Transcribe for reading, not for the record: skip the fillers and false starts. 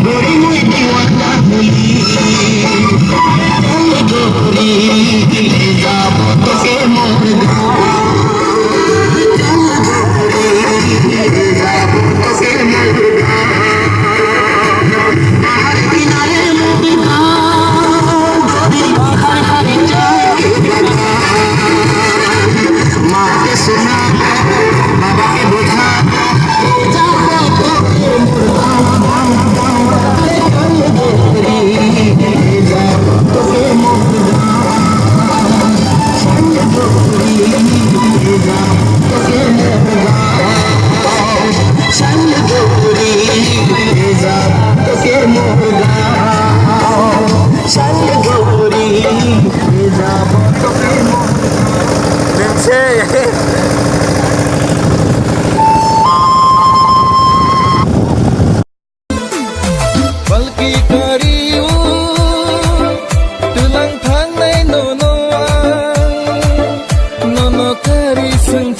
गोरी मुई दीवाना होली गोरी যাব তোকে মোর যাব তোকে মোর আর কিনারে মুখ মাকে শোনা বাবাকে বোঝা Balki kariu tulang thang nay nono kari sung